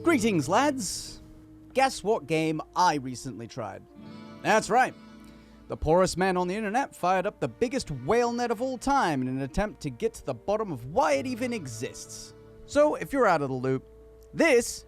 Greetings, lads! Guess what game I recently tried? That's right. The poorest man on the internet fired up the biggest whale net of all time in an attempt to get to the bottom of why it even exists. So, if you're out of the loop, this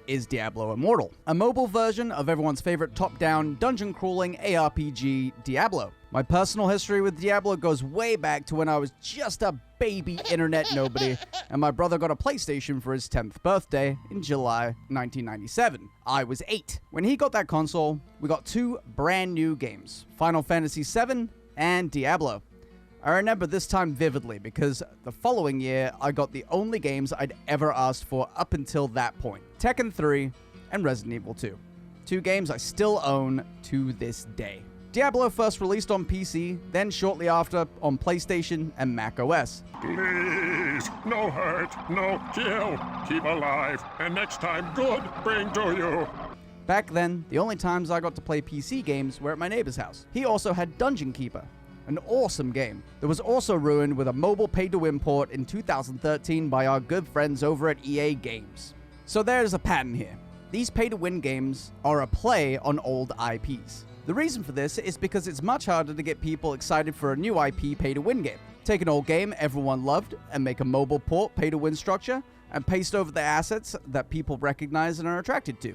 is Diablo Immortal, a mobile version of everyone's favorite top-down, dungeon-crawling ARPG, Diablo. My personal history with Diablo goes way back to when I was just a baby internet nobody, and my brother got a PlayStation for his 10th birthday in July 1997. I was 8. When he got that console, we got two brand new games, Final Fantasy VII and Diablo. I remember this time vividly because the following year, I got the only games I'd ever asked for up until that point, Tekken 3 and Resident Evil 2. Two games I still own to this day. Diablo first released on PC, then shortly after on PlayStation and Mac OS. Please, no hurt, no kill, keep alive, and next time good bring to you. Back then, the only times I got to play PC games were at my neighbor's house. He also had Dungeon Keeper, an awesome game that was also ruined with a mobile pay-to-win port in 2013 by our good friends over at EA Games. So there's a pattern here. These pay-to-win games are a play on old IPs. The reason for this is because it's much harder to get people excited for a new IP pay-to-win game. Take an old game everyone loved and make a mobile port pay-to-win structure and paste over the assets that people recognize and are attracted to.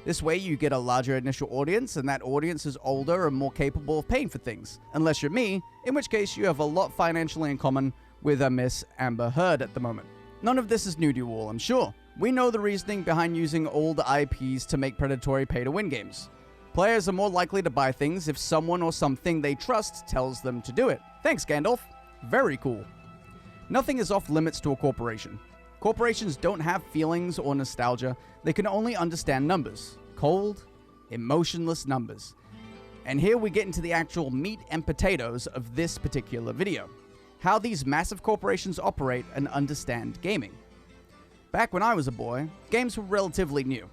This way you get a larger initial audience, and that audience is older and more capable of paying for things. Unless you're me, in which case you have a lot financially in common with a Miss Amber Heard at the moment. None of this is new to you all, I'm sure. We know the reasoning behind using old IPs to make predatory pay-to-win games. Players are more likely to buy things if someone or something they trust tells them to do it. Thanks, Gandalf. Very cool. Nothing is off limits to a corporation. Corporations don't have feelings or nostalgia. They can only understand numbers. Cold, emotionless numbers. And here we get into the actual meat and potatoes of this particular video. How these massive corporations operate and understand gaming. Back when I was a boy, games were relatively new.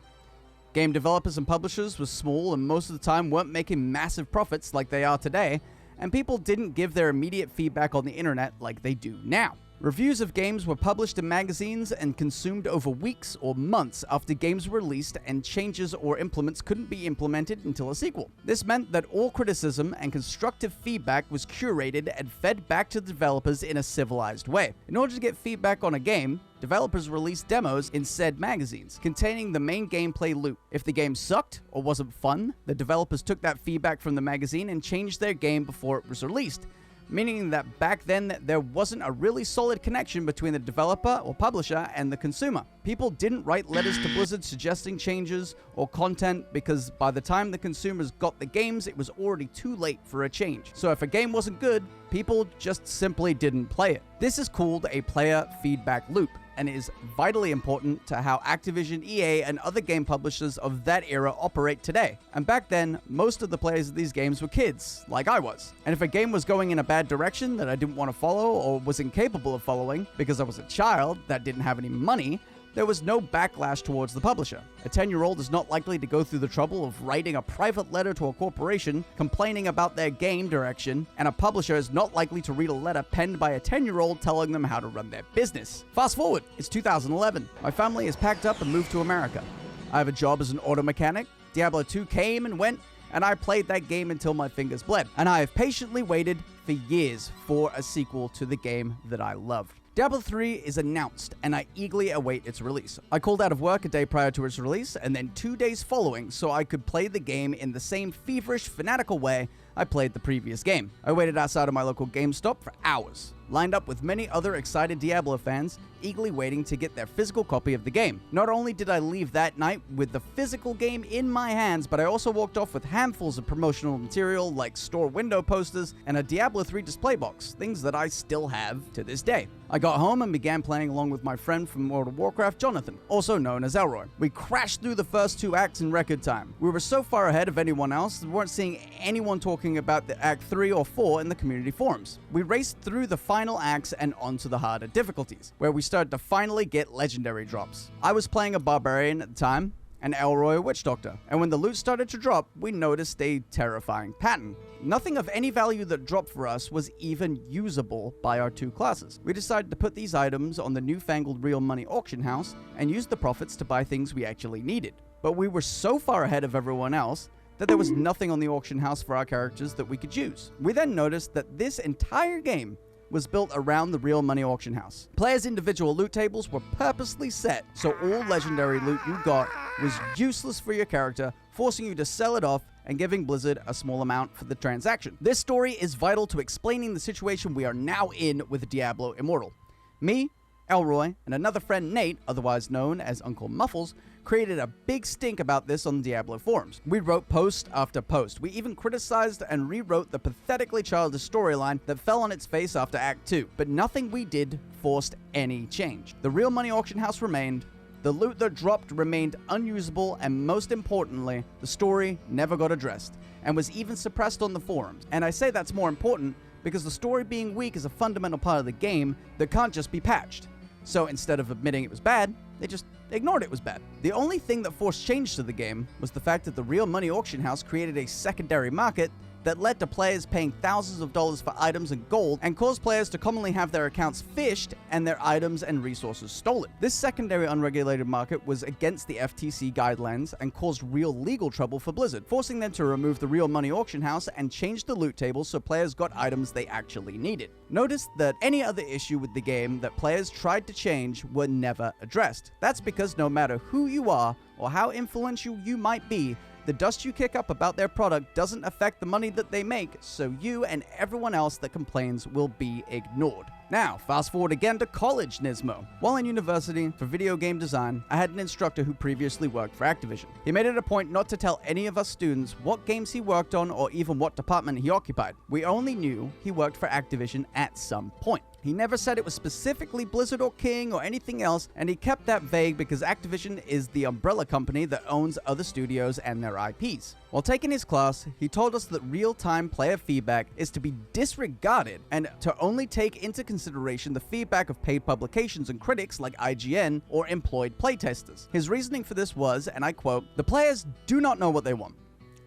Game developers and publishers were small and most of the time weren't making massive profits like they are today, and people didn't give their immediate feedback on the internet like they do now. Reviews of games were published in magazines and consumed over weeks or months after games were released, and changes or implements couldn't be implemented until a sequel. This meant that all criticism and constructive feedback was curated and fed back to the developers in a civilized way. In order to get feedback on a game, developers released demos in said magazines, containing the main gameplay loop. If the game sucked or wasn't fun, the developers took that feedback from the magazine and changed their game before it was released. Meaning that back then there wasn't a really solid connection between the developer or publisher and the consumer. People didn't write letters to Blizzard suggesting changes or content because by the time the consumers got the games, it was already too late for a change. So if a game wasn't good, people just simply didn't play it. This is called a player feedback loop, and is vitally important to how Activision, EA, and other game publishers of that era operate today. And back then, most of the players of these games were kids, like I was. And if a game was going in a bad direction that I didn't want to follow or was incapable of following because I was a child that didn't have any money, there was no backlash towards the publisher. A 10-year-old is not likely to go through the trouble of writing a private letter to a corporation complaining about their game direction, and a publisher is not likely to read a letter penned by a 10-year-old telling them how to run their business. Fast forward, it's 2011. My family is packed up and moved to America. I have a job as an auto mechanic. Diablo 2 came and went, and I played that game until my fingers bled. And I have patiently waited for years for a sequel to the game that I loved. Diablo 3 is announced, and I eagerly await its release. I called out of work a day prior to its release, and then 2 days following, so I could play the game in the same feverish, fanatical way I played the previous game. I waited outside of my local GameStop for hours, lined up with many other excited Diablo fans, eagerly waiting to get their physical copy of the game. Not only did I leave that night with the physical game in my hands, but I also walked off with handfuls of promotional material like store window posters and a Diablo 3 display box, things that I still have to this day. I got home and began playing along with my friend from World of Warcraft, Jonathan, also known as Elroy. We crashed through the first 2 acts in record time. We were so far ahead of anyone else that we weren't seeing anyone talking about the Act 3 or 4 in the community forums. We raced through the final acts and onto the harder difficulties, where we started to finally get legendary drops. I was playing a barbarian at the time, and Elroy a witch doctor. And when the loot started to drop, we noticed a terrifying pattern. Nothing of any value that dropped for us was even usable by our two classes. We decided to put these items on the newfangled real money auction house and use the profits to buy things we actually needed. But we were so far ahead of everyone else that there was nothing on the auction house for our characters that we could use. We then noticed that this entire game was built around the real money auction house. Players' individual loot tables were purposely set so all legendary loot you got was useless for your character, forcing you to sell it off and giving Blizzard a small amount for the transaction. This story is vital to explaining the situation we are now in with Diablo Immortal. Me, Elroy, and another friend Nate, otherwise known as Uncle Muffles, created a big stink about this on the Diablo forums. We wrote post after post. We even criticized and rewrote the pathetically childish storyline that fell on its face after Act 2, but nothing we did forced any change. The real money auction house remained, the loot that dropped remained unusable, and most importantly, the story never got addressed, and was even suppressed on the forums. And I say that's more important because the story being weak is a fundamental part of the game that can't just be patched. So instead of admitting it was bad, they just ignored it was bad. The only thing that forced change to the game was the fact that the real money auction house created a secondary market that led to players paying thousands of dollars for items and gold and caused players to commonly have their accounts phished and their items and resources stolen. This secondary unregulated market was against the FTC guidelines and caused real legal trouble for Blizzard, forcing them to remove the real money auction house and change the loot tables so players got items they actually needed. Notice that any other issue with the game that players tried to change were never addressed. That's because no matter who you are or how influential you might be, the dust you kick up about their product doesn't affect the money that they make, so you and everyone else that complains will be ignored. Now, fast forward again to college, Nismo. While in university for video game design, I had an instructor who previously worked for Activision. He made it a point not to tell any of us students what games he worked on or even what department he occupied. We only knew he worked for Activision at some point. He never said it was specifically Blizzard or King or anything else, and he kept that vague because Activision is the umbrella company that owns other studios and their IPs. While taking his class, he told us that real-time player feedback is to be disregarded and to only take into consideration the feedback of paid publications and critics like IGN or employed playtesters. His reasoning for this was, and I quote, "The players do not know what they want.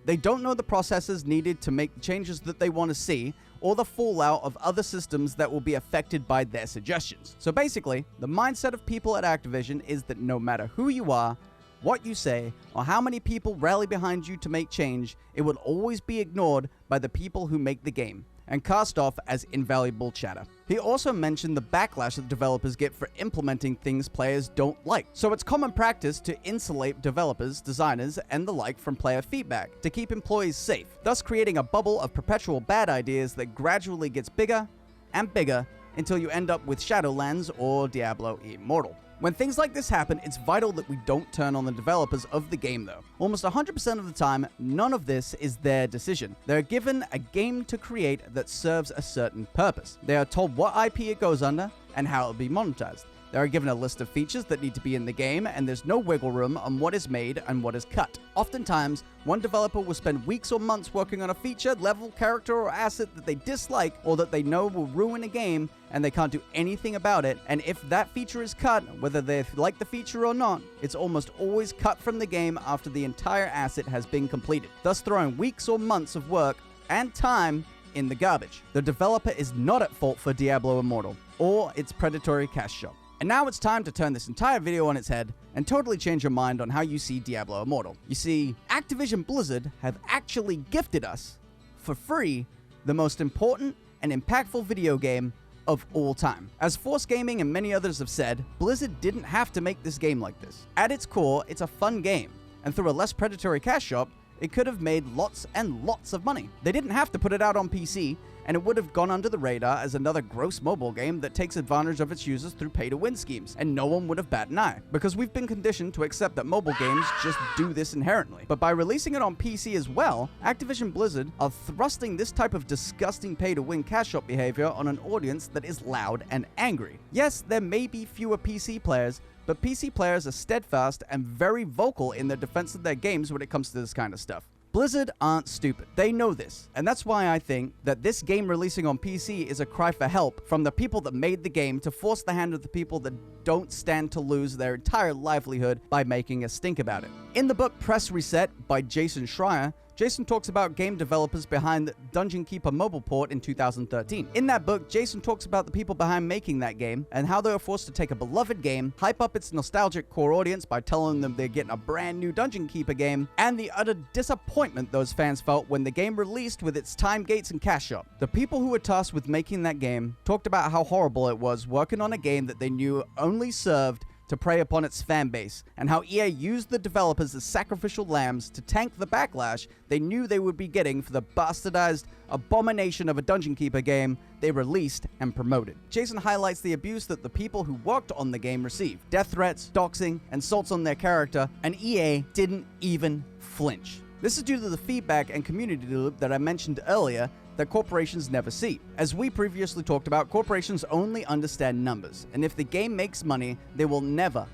They don't know the processes needed to make the changes that they want to see, or the fallout of other systems that will be affected by their suggestions." So basically, the mindset of people at Activision is that no matter who you are, what you say, or how many people rally behind you to make change, it will always be ignored by the people who make the game and cast off as invaluable chatter. He also mentioned the backlash that developers get for implementing things players don't like. So it's common practice to insulate developers, designers, and the like from player feedback to keep employees safe, thus creating a bubble of perpetual bad ideas that gradually gets bigger and bigger until you end up with Shadowlands or Diablo Immortal. When things like this happen, it's vital that we don't turn on the developers of the game though. Almost 100% of the time, none of this is their decision. They're given a game to create that serves a certain purpose. They are told what IP it goes under and how it will be monetized. They are given a list of features that need to be in the game, and there's no wiggle room on what is made and what is cut. Oftentimes, one developer will spend weeks or months working on a feature, level, character, or asset that they dislike or that they know will ruin a game, and they can't do anything about it. And if that feature is cut, whether they like the feature or not, it's almost always cut from the game after the entire asset has been completed, thus throwing weeks or months of work and time in the garbage. The developer is not at fault for Diablo Immortal or its predatory cash shop. And now it's time to turn this entire video on its head and totally change your mind on how you see Diablo Immortal. You see, Activision Blizzard have actually gifted us, for free, the most important and impactful video game of all time. As Force Gaming and many others have said, Blizzard didn't have to make this game like this. At its core, it's a fun game, and through a less predatory cash shop, it could have made lots and lots of money. They didn't have to put it out on PC, and it would have gone under the radar as another gross mobile game that takes advantage of its users through pay-to-win schemes, and no one would have bat an eye, because we've been conditioned to accept that mobile games just do this inherently. But by releasing it on PC as well, Activision Blizzard are thrusting this type of disgusting pay-to-win cash shop behavior on an audience that is loud and angry. Yes, there may be fewer PC players, but PC players are steadfast and very vocal in their defense of their games when it comes to this kind of stuff. Blizzard aren't stupid. They know this, and that's why I think that this game releasing on PC is a cry for help from the people that made the game to force the hand of the people that don't stand to lose their entire livelihood by making a stink about it. In the book Press Reset by Jason Schreier, Jason talks about game developers behind Dungeon Keeper mobile port in 2013. In that book, Jason talks about the people behind making that game and how they were forced to take a beloved game, hype up its nostalgic core audience by telling them they're getting a brand new Dungeon Keeper game, and the utter disappointment those fans felt when the game released with its time gates and cash shop. The people who were tasked with making that game talked about how horrible it was working on a game that they knew only served to prey upon its fan base, and how EA used the developers as sacrificial lambs to tank the backlash they knew they would be getting for the bastardized abomination of a Dungeon Keeper game they released and promoted. Jason highlights the abuse that the people who worked on the game received: death threats, doxing, insults on their character, and EA didn't even flinch. This is due to the feedback and community loop that I mentioned earlier that corporations never see. As we previously talked about, corporations only understand numbers, and if the game makes money, they will never,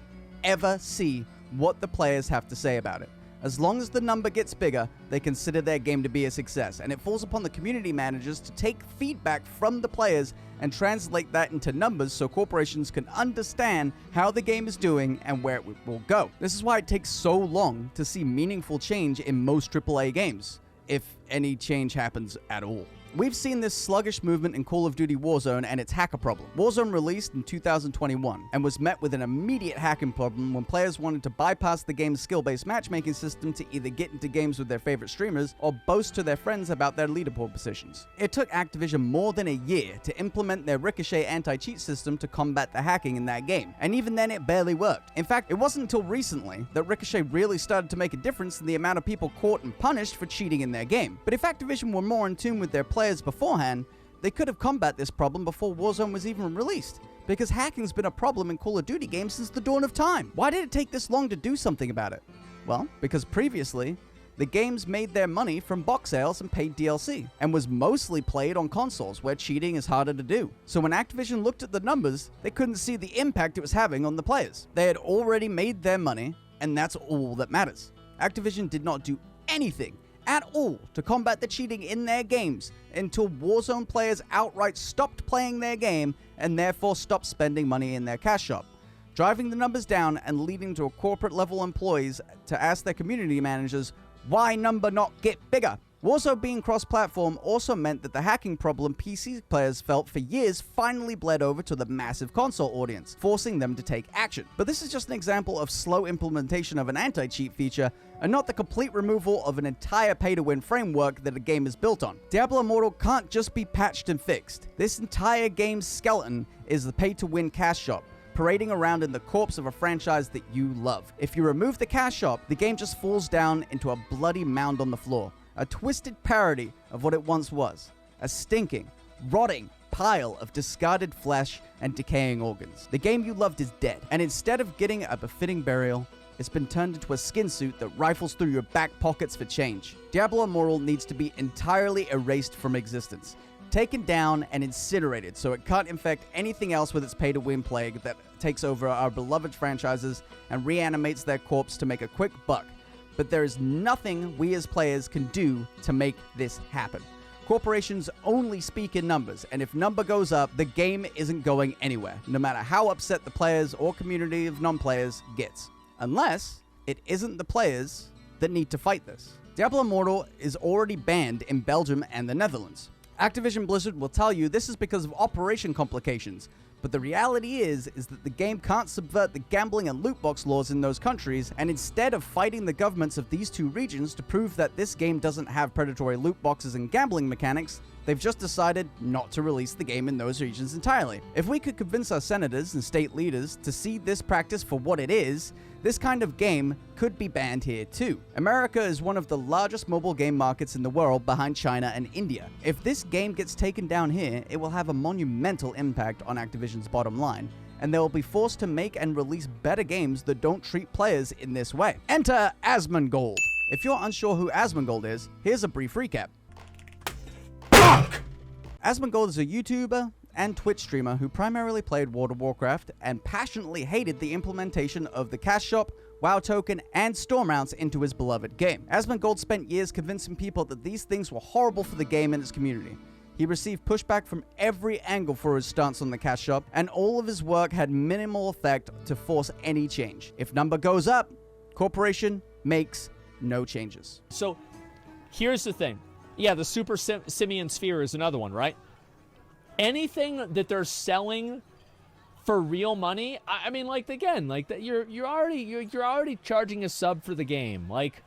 ever see what the players have to say about it. As long as the number gets bigger, they consider their game to be a success, and it falls upon the community managers to take feedback from the players and translate that into numbers so corporations can understand how the game is doing and where it will go. This is why it takes so long to see meaningful change in most AAA games, if any change happens at all. We've seen this sluggish movement in Call of Duty Warzone and its hacker problem. Warzone released in 2021 and was met with an immediate hacking problem when players wanted to bypass the game's skill-based matchmaking system to either get into games with their favorite streamers or boast to their friends about their leaderboard positions. It took Activision more than a year to implement their Ricochet anti-cheat system to combat the hacking in that game, and even then it barely worked. In fact, it wasn't until recently that Ricochet really started to make a difference in the amount of people caught and punished for cheating in their game. But if Activision were more in tune with their players beforehand, they could have combat this problem before Warzone was even released, because hacking's been a problem in Call of Duty games since the dawn of time. Why did it take this long to do something about it? Well, because previously, the games made their money from box sales and paid DLC, and was mostly played on consoles where cheating is harder to do. So when Activision looked at the numbers, they couldn't see the impact it was having on the players. They had already made their money, and that's all that matters. Activision did not do anything at all to combat the cheating in their games until Warzone players outright stopped playing their game and therefore stopped spending money in their cash shop, driving the numbers down and leading to corporate level employees to ask their community managers, why number not get bigger? Warzone being cross-platform also meant that the hacking problem PC players felt for years finally bled over to the massive console audience, forcing them to take action. But this is just an example of slow implementation of an anti-cheat feature, and not the complete removal of an entire pay-to-win framework that a game is built on. Diablo Immortal can't just be patched and fixed. This entire game's skeleton is the pay-to-win cash shop, parading around in the corpse of a franchise that you love. If you remove the cash shop, the game just falls down into a bloody mound on the floor. A twisted parody of what it once was. A stinking, rotting pile of discarded flesh and decaying organs. The game you loved is dead, and instead of getting a befitting burial, it's been turned into a skin suit that rifles through your back pockets for change. Diablo Immortal needs to be entirely erased from existence, taken down and incinerated so it can't infect anything else with its pay-to-win plague that takes over our beloved franchises and reanimates their corpse to make a quick buck. But there is nothing we as players can do to make this happen. Corporations only speak in numbers, and if number goes up, the game isn't going anywhere, no matter how upset the players or community of non-players gets. Unless it isn't the players that need to fight this. Diablo Immortal is already banned in Belgium and the Netherlands. Activision Blizzard will tell you this is because of operation complications, but the reality is that the game can't subvert the gambling and loot box laws in those countries, and instead of fighting the governments of these two regions to prove that this game doesn't have predatory loot boxes and gambling mechanics, they've just decided not to release the game in those regions entirely. If we could convince our senators and state leaders to see this practice for what it is, this kind of game could be banned here too. America is one of the largest mobile game markets in the world behind China and India. If this game gets taken down here, it will have a monumental impact on Activision's bottom line, and they will be forced to make and release better games that don't treat players in this way. Enter Asmongold. If you're unsure who Asmongold is, here's a brief recap. Asmongold is a YouTuber and Twitch streamer who primarily played World of Warcraft and passionately hated the implementation of the cash shop, WoW token, and store mounts into his beloved game. Asmongold spent years convincing people that these things were horrible for the game and its community. He received pushback from every angle for his stance on the cash shop, and all of his work had minimal effect to force any change. If number goes up, corporation makes no changes. So here's the thing. Yeah, the Super Simian Sphere is another one, right? Anything that they're selling for real money, I mean, like, again, like that, you're already charging a sub for the game. Like,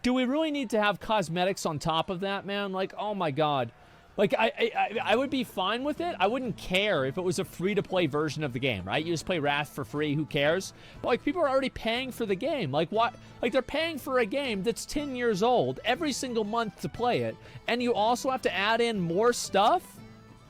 do we really need to have cosmetics on top of that, man? Like, oh my god. Like, I would be fine with it. I wouldn't care if it was a free-to-play version of the game, right? You just play Wrath for free, who cares? But, like, people are already paying for the game. Like, what? Like, they're paying for a game that's 10 years old every single month to play it, and you also have to add in more stuff?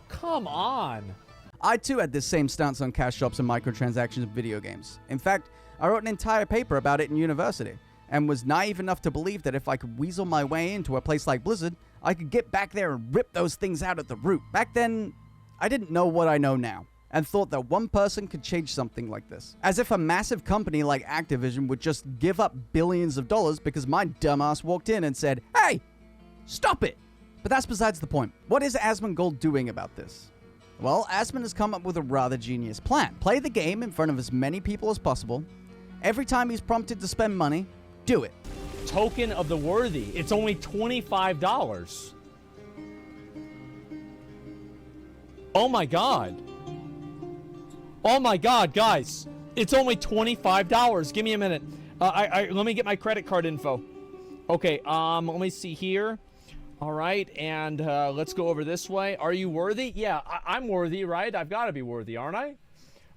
Come on. I too had this same stance on cash shops and microtransactions in video games. In fact, I wrote an entire paper about it in university, and was naive enough to believe that if I could weasel my way into a place like Blizzard, I could get back there and rip those things out at the root. Back then, I didn't know what I know now, and thought that one person could change something like this. As if a massive company like Activision would just give up billions of dollars because my dumbass walked in and said, "Hey, stop it!" But that's besides the point. What is Asmongold doing about this? Well, Asmon has come up with a rather genius plan. Play the game in front of as many people as possible. Every time he's prompted to spend money, do it. Token of the Worthy. It's only $25. Oh my god. Oh my god, guys. It's only $25. Give me a minute. Let me get my credit card info. Okay, let me see here. All right, and let's go over this way. Are you worthy? Yeah, I'm worthy, right? I've got to be worthy, aren't I?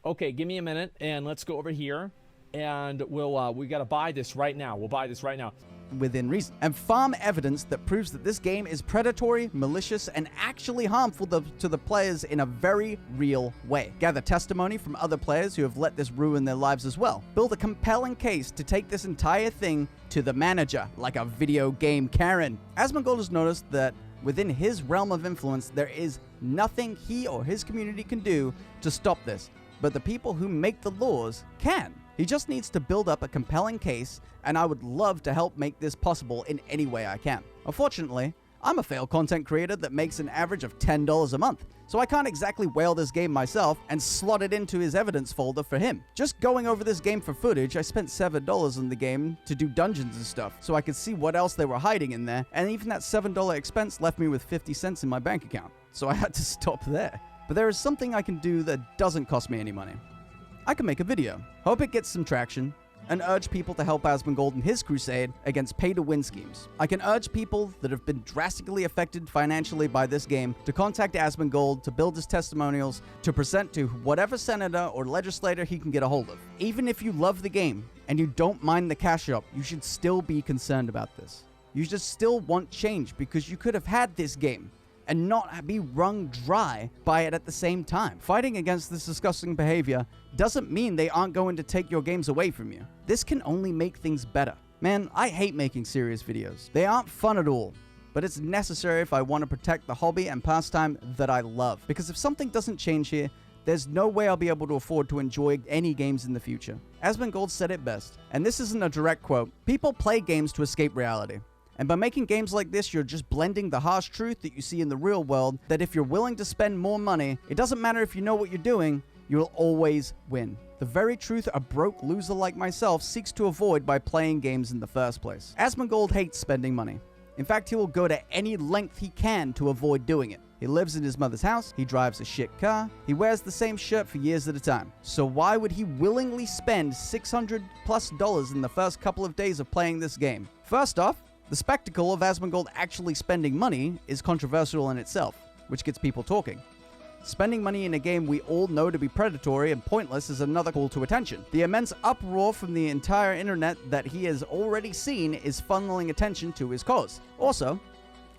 Okay, give me a minute, and let's go over here. And we got to buy this right now. We'll buy this right now. Within reason. And farm evidence that proves that this game is predatory, malicious, and actually harmful to the players in a very real way. Gather testimony from other players who have let this ruin their lives as well. Build a compelling case to take this entire thing to the manager, like a video game Karen. Asmongold has noticed that within his realm of influence, there is nothing he or his community can do to stop this, but the people who make the laws can. He just needs to build up a compelling case, and I would love to help make this possible in any way I can. Unfortunately, I'm a failed content creator that makes an average of $10 a month, so I can't exactly whale this game myself and slot it into his evidence folder for him. Just going over this game for footage, I spent $7 in the game to do dungeons and stuff, so I could see what else they were hiding in there, and even that $7 expense left me with 50 cents in my bank account, so I had to stop there. But there is something I can do that doesn't cost me any money. I can make a video, hope it gets some traction, and urge people to help Asmongold in his crusade against pay-to-win schemes. I can urge people that have been drastically affected financially by this game to contact Asmongold to build his testimonials to present to whatever senator or legislator he can get a hold of. Even if you love the game and you don't mind the cash shop, you should still be concerned about this. You just still want change because you could have had this game and not be wrung dry by it at the same time. Fighting against this disgusting behavior doesn't mean they aren't going to take your games away from you. This can only make things better. Man, I hate making serious videos. They aren't fun at all, but it's necessary if I want to protect the hobby and pastime that I love. Because if something doesn't change here, there's no way I'll be able to afford to enjoy any games in the future. Asmongold said it best, and this isn't a direct quote. People play games to escape reality. And by making games like this, you're just blending the harsh truth that you see in the real world, that if you're willing to spend more money, it doesn't matter if you know what you're doing, you'll always win. The very truth a broke loser like myself seeks to avoid by playing games in the first place. Asmongold hates spending money. In fact, he will go to any length he can to avoid doing it. He lives in his mother's house, he drives a shit car, he wears the same shirt for years at a time. So why would he willingly spend $600+ in the first couple of days of playing this game? First off, the spectacle of Asmongold actually spending money is controversial in itself, which gets people talking. Spending money in a game we all know to be predatory and pointless is another call to attention. The immense uproar from the entire internet that he has already seen is funneling attention to his cause. Also,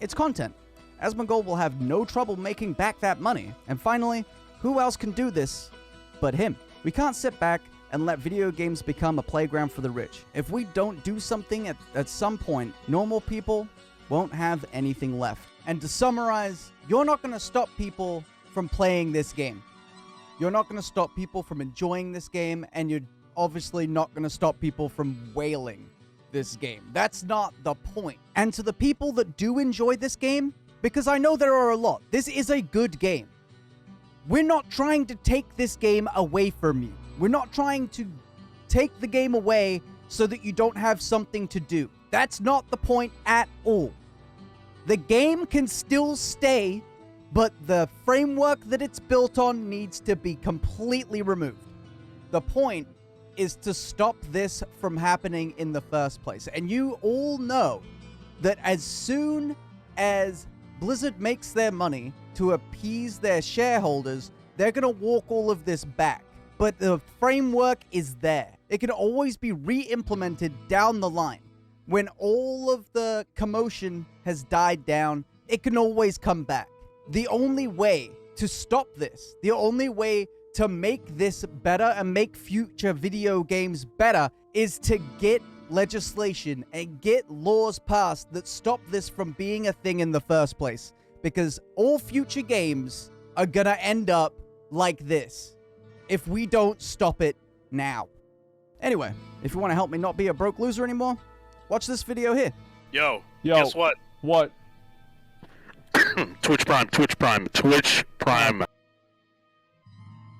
it's content. Asmongold will have no trouble making back that money. And finally, who else can do this but him? We can't sit back and let video games become a playground for the rich. If we don't do something at some point, normal people won't have anything left. And to summarize, you're not going to stop people from playing this game. You're not going to stop people from enjoying this game, and you're obviously not going to stop people from whaling this game. That's not the point. And to the people that do enjoy this game, because I know there are a lot, this is a good game. We're not trying to take this game away from you. We're not trying to take the game away so that you don't have something to do. That's not the point at all. The game can still stay, but the framework that it's built on needs to be completely removed. The point is to stop this from happening in the first place. And you all know that as soon as Blizzard makes their money to appease their shareholders, they're going to walk all of this back. But the framework is there. It can always be re-implemented down the line. When all of the commotion has died down, it can always come back. The only way to stop this, the only way to make this better and make future video games better is to get legislation and get laws passed that stop this from being a thing in the first place. Because all future games are gonna end up like this if we don't stop it now. Anyway, if you want to help me not be a broke loser anymore, watch this video here. Yo, guess what? What? Twitch Prime.